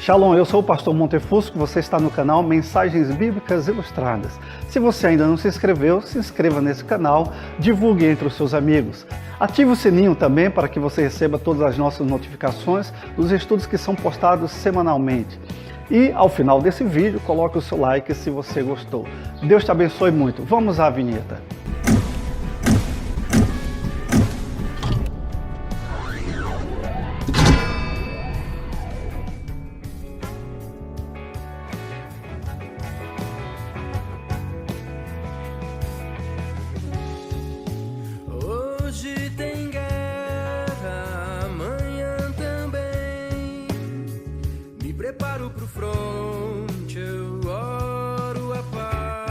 Shalom, eu sou o pastor Montefusco, você está no canal Mensagens Bíblicas Ilustradas. Se você ainda não se inscreveu, se inscreva nesse canal, divulgue entre os seus amigos. Ative o sininho também para que você receba todas as nossas notificações dos estudos que são postados semanalmente. E ao final desse vídeo, coloque o seu like se você gostou. Deus te abençoe muito. Vamos à vinheta. Hoje tem guerra, amanhã também. Me preparo pro front, eu oro a paz.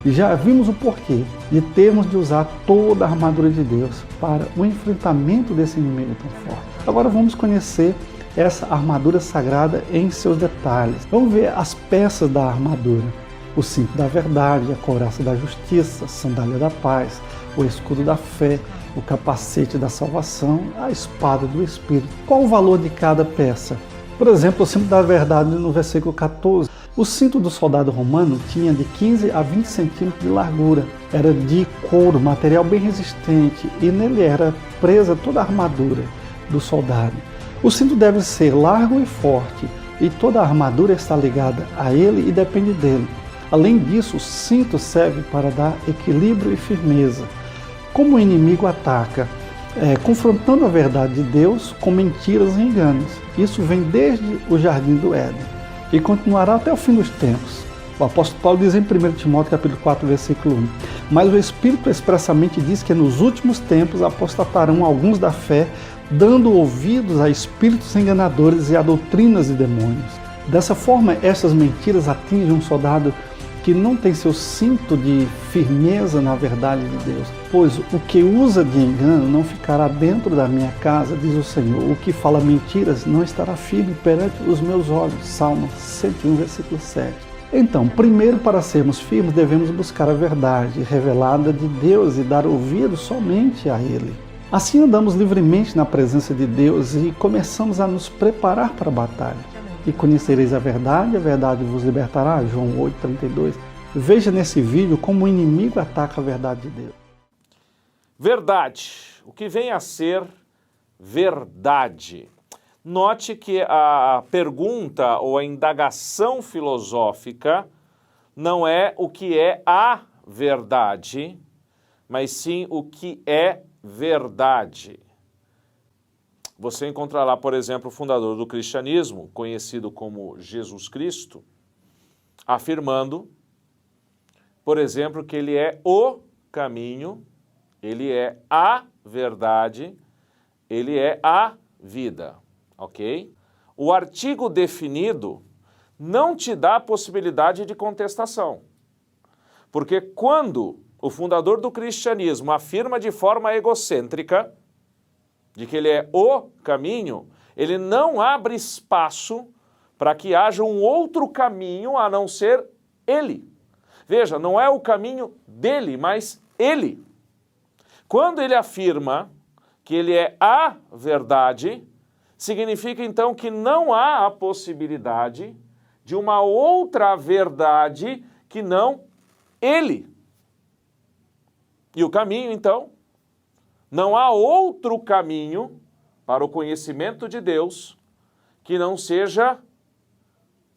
Já vimos o porquê de termos de usar toda a armadura de Deus para o enfrentamento desse inimigo tão forte. Agora vamos conhecer essa armadura sagrada em seus detalhes. Vamos ver as peças da armadura: o cinto da verdade, a couraça da justiça, a sandália da paz, o escudo da fé, o capacete da salvação, a espada do Espírito. Qual o valor de cada peça? Por exemplo, o cinto da verdade no versículo 14. O cinto do soldado romano tinha de 15 a 20 centímetros de largura. Era de couro, material bem resistente, e nele era presa toda a armadura do soldado. O cinto deve ser largo e forte, e toda a armadura está ligada a ele e depende dele. Além disso, o cinto serve para dar equilíbrio e firmeza. Como o inimigo ataca? Confrontando a verdade de Deus com mentiras e enganos. Isso vem desde o Jardim do Éden e continuará até o fim dos tempos. O apóstolo Paulo diz em 1 Timóteo capítulo 4, versículo 1: mas o Espírito expressamente diz que nos últimos tempos apostatarão alguns da fé, dando ouvidos a espíritos enganadores e a doutrinas de demônios. Dessa forma, essas mentiras atingem um soldado que não tem seu cinto de firmeza na verdade de Deus. Pois o que usa de engano não ficará dentro da minha casa, diz o Senhor. O que fala mentiras não estará firme perante os meus olhos. Salmo 101, versículo 7. Então, primeiro, para sermos firmes, devemos buscar a verdade revelada de Deus e dar ouvido somente a Ele. Assim andamos livremente na presença de Deus e começamos a nos preparar para a batalha. E conhecereis a verdade vos libertará. João 8,32. Veja nesse vídeo como o inimigo ataca a verdade de Deus. Verdade. O que vem a ser verdade? Note que a pergunta ou a indagação filosófica não é o que é a verdade, mas sim o que é verdade. Você encontrará, por exemplo, o fundador do cristianismo, conhecido como Jesus Cristo, afirmando, por exemplo, que ele é o caminho, ele é a verdade, ele é a vida, ok? O artigo definido não te dá a possibilidade de contestação, porque quando o fundador do cristianismo afirma de forma egocêntrica de que ele é o caminho, ele não abre espaço para que haja um outro caminho a não ser ele. Veja, não é o caminho dele, mas ele. Quando ele afirma que ele é a verdade, significa então que não há a possibilidade de uma outra verdade que não ele. E o caminho, então, não há outro caminho para o conhecimento de Deus que não seja,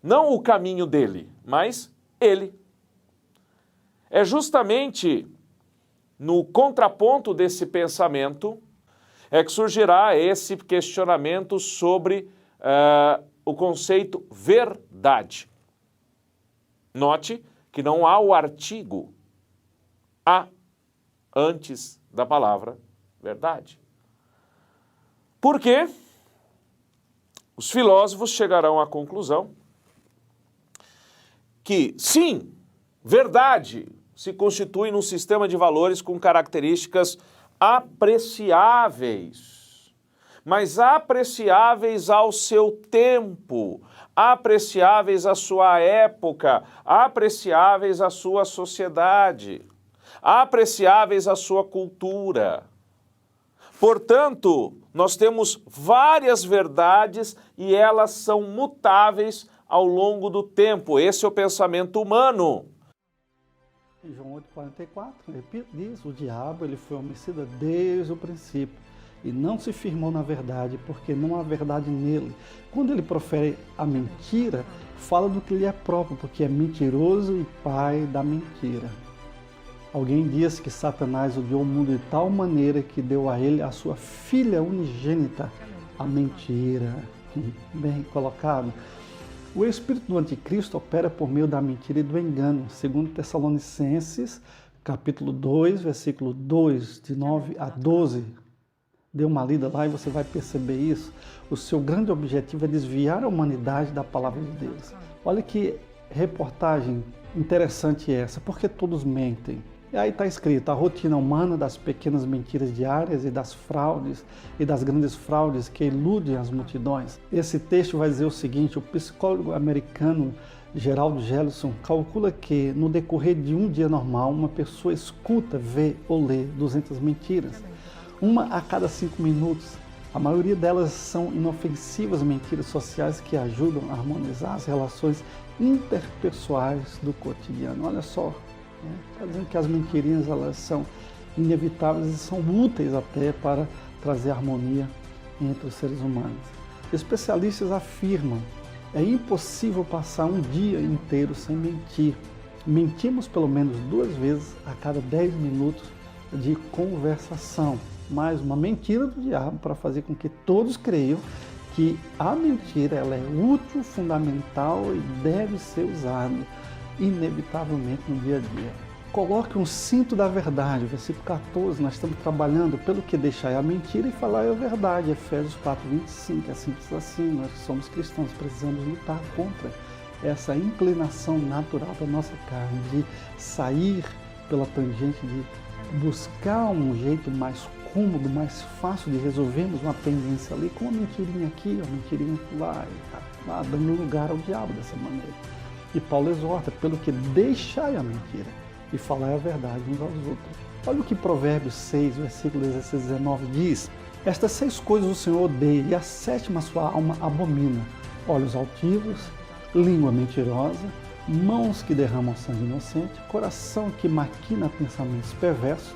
não o caminho dele, mas ele. É justamente no contraponto desse pensamento é que surgirá esse questionamento sobre o conceito verdade. Note que não há o artigo a antes da palavra verdade. Por quê? Os filósofos chegarão à conclusão que, sim, verdade se constitui num sistema de valores com características apreciáveis, mas apreciáveis ao seu tempo, apreciáveis à sua época, apreciáveis à sua sociedade, apreciáveis à sua cultura. Portanto, nós temos várias verdades e elas são mutáveis ao longo do tempo. Esse é o pensamento humano. Em João 8,44, diz, o diabo ele foi homicida desde o princípio e não se firmou na verdade, porque não há verdade nele. Quando ele profere a mentira, fala do que lhe é próprio, porque é mentiroso e pai da mentira. Alguém disse que Satanás odiou o mundo de tal maneira que deu a ele a sua filha unigênita, a mentira. Bem colocado. O espírito do anticristo opera por meio da mentira e do engano, segundo Tessalonicenses, capítulo 2, versículo 2, de 9 a 12. Dê uma lida lá e você vai perceber isso. O seu grande objetivo é desviar a humanidade da palavra de Deus. Olha que reportagem interessante essa, porque todos mentem. E aí está escrito, a rotina humana das pequenas mentiras diárias e das fraudes e das grandes fraudes que iludem as multidões. Esse texto vai dizer o seguinte, o psicólogo americano Geraldo Gellison calcula que no decorrer de um dia normal, uma pessoa escuta, vê ou lê 200 mentiras. Uma a cada 5 minutos. A maioria delas são inofensivas mentiras sociais que ajudam a harmonizar as relações interpessoais do cotidiano. Olha só. Está dizendo que as mentirinhas elas são inevitáveis e são úteis até para trazer harmonia entre os seres humanos. Especialistas afirmam que é impossível passar um dia inteiro sem mentir. Mentimos pelo menos 2 vezes a cada 10 minutos de conversação. Mais uma mentira do diabo para fazer com que todos creiam que a mentira ela é útil, fundamental e deve ser usada inevitavelmente no dia a dia. Coloque um cinto da verdade, versículo 14, nós estamos trabalhando pelo que deixar a mentira e falar a verdade, Efésios 4:25, é simples assim, nós que somos cristãos precisamos lutar contra essa inclinação natural da nossa carne, de sair pela tangente, de buscar um jeito mais cômodo, mais fácil de resolvermos uma pendência ali, com uma mentirinha aqui, uma mentirinha lá, e tá dando lugar ao diabo dessa maneira. E Paulo exorta, pelo que deixai a mentira e falar a verdade uns aos outros. Olha o que Provérbios 6, versículo 16 e 19 diz. Estas 6 coisas o Senhor odeia e a 7ª sua alma abomina. Olhos altivos, língua mentirosa, mãos que derramam sangue inocente, coração que maquina pensamentos perversos,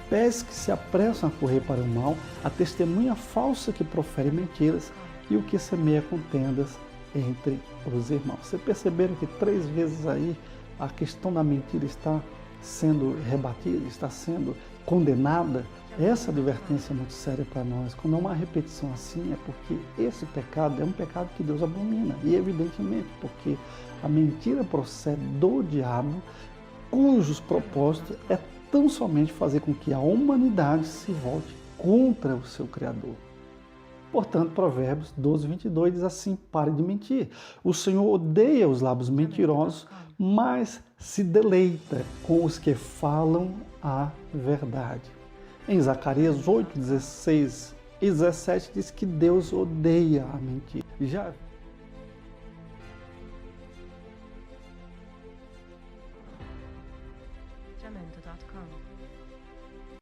pés que se apressam a correr para o mal, a testemunha falsa que profere mentiras e o que semeia contendas entre os irmãos. Vocês perceberam que 3 vezes aí a questão da mentira está sendo rebatida, está sendo condenada? Essa advertência é muito séria para nós. Quando há uma repetição assim, é porque esse pecado é um pecado que Deus abomina. E evidentemente, porque a mentira procede do diabo, cujos propósitos é tão somente fazer com que a humanidade se volte contra o seu Criador. Portanto, Provérbios 12:22 diz assim, pare de mentir. O Senhor odeia os lábios mentirosos, mas se deleita com os que falam a verdade. Em Zacarias 8:16 e 17 diz que Deus odeia a mentira. Já